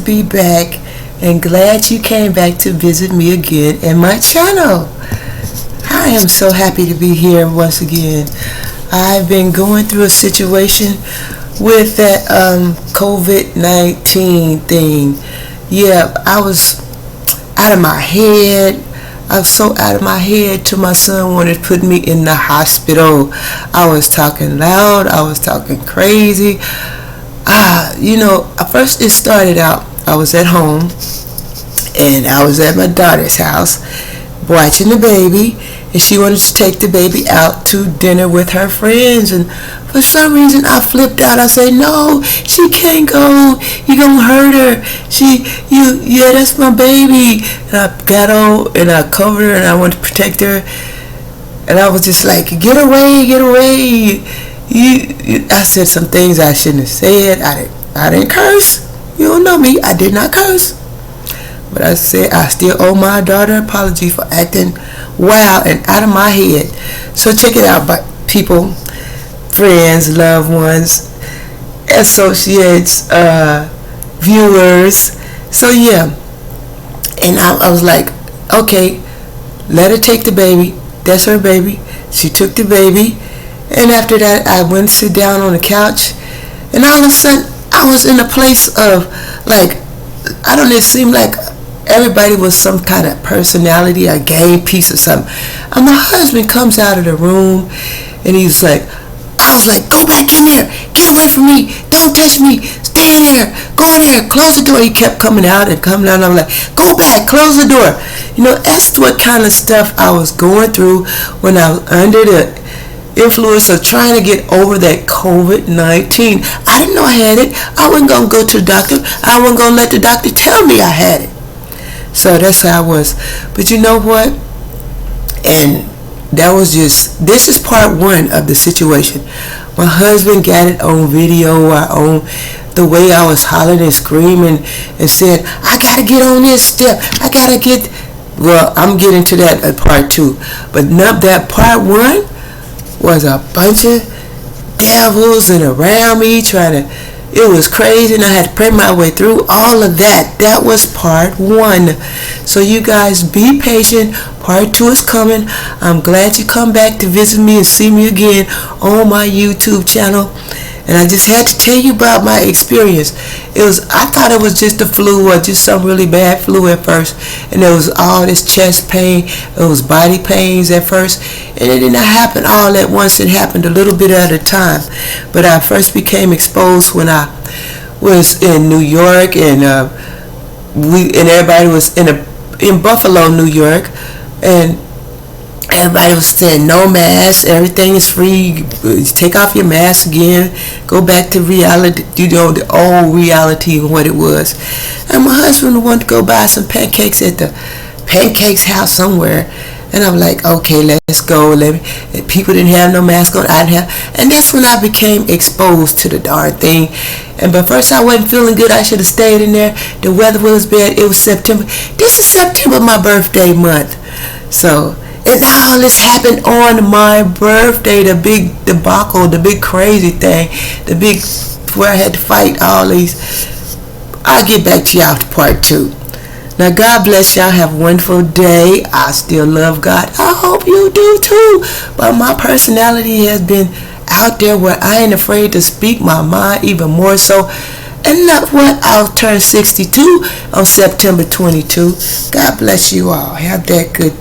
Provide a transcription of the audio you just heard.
be back and glad you came back to visit me again in my channel. I am so happy to be here once again. I've been going through a situation with that COVID-19 thing. Yeah, I was out of my head. I was so out of my head till my son wanted to put me in the hospital. I was talking loud. I was talking crazy. At first it started out, I was at home and I was at my daughter's house watching the baby, and she wanted to take the baby out to dinner with her friends, and for some reason I flipped out. I said, no, she can't go, you're gonna hurt her, that's my baby. And I got on and I covered her and I wanted to protect her, and I was just like, get away. I said some things I shouldn't have said. I didn't curse. You don't know me, I did not curse. But I said I still owe my daughter an apology for acting wild and out of my head. So check it out, people, friends, loved ones, associates, viewers. So yeah, and I was like, okay, let her take the baby. That's her baby. She took the baby, and after that I went to sit down on the couch, and all of a sudden I was in a place of like, I don't know, it seemed like everybody was some kind of personality, a game piece or something. And my husband comes out of the room and he's like, I was like, go back in there, get away from me, don't touch me, stay in there, go in there, close the door. He kept coming out and coming out, and I'm like, go back, close the door. That's what kind of stuff I was going through when I was under the influence of trying to get over that COVID-19. I didn't know I had it. I wasn't going to go to the doctor. I wasn't going to let the doctor tell me I had it. So that's how I was. But you know what? And this is part one of the situation. My husband got it on video, on the way I was hollering and screaming and said, I got to get on this step. Well, I'm getting to that at part two. But that part one was a bunch of devils and around me it was crazy, and I had to pray my way through all of that. That was part one. So you guys be patient. Part two is coming. I'm glad you come back to visit me and see me again on my YouTube channel. And I just had to tell you about my experience. I thought it was just the flu, or just some really bad flu at first. And there was all this chest pain, it was body pains at first. And it did not happen all at once. It happened a little bit at a time. But I first became exposed when I was in New York, and everybody was in Buffalo, New York, and everybody was saying no mask, everything is free, take off your mask again, go back to reality, the old reality of what it was. And my husband wanted to go buy some pancakes at the Pancakes house somewhere, and I'm like, okay, let's go. People didn't have no mask on, I didn't have, and that's when I became exposed to the darn thing. But first I wasn't feeling good. I should have stayed in there. The weather was bad. It was September. This is September, my birthday month. So, and all this happened on my birthday, the big debacle, the big crazy thing, where I had to fight all these. I'll get back to y'all to part two. Now, God bless y'all. Have a wonderful day. I still love God. I hope you do too. But my personality has been out there where I ain't afraid to speak my mind even more so. And not what? I'll turn 62 on September 22. God bless you all. Have that good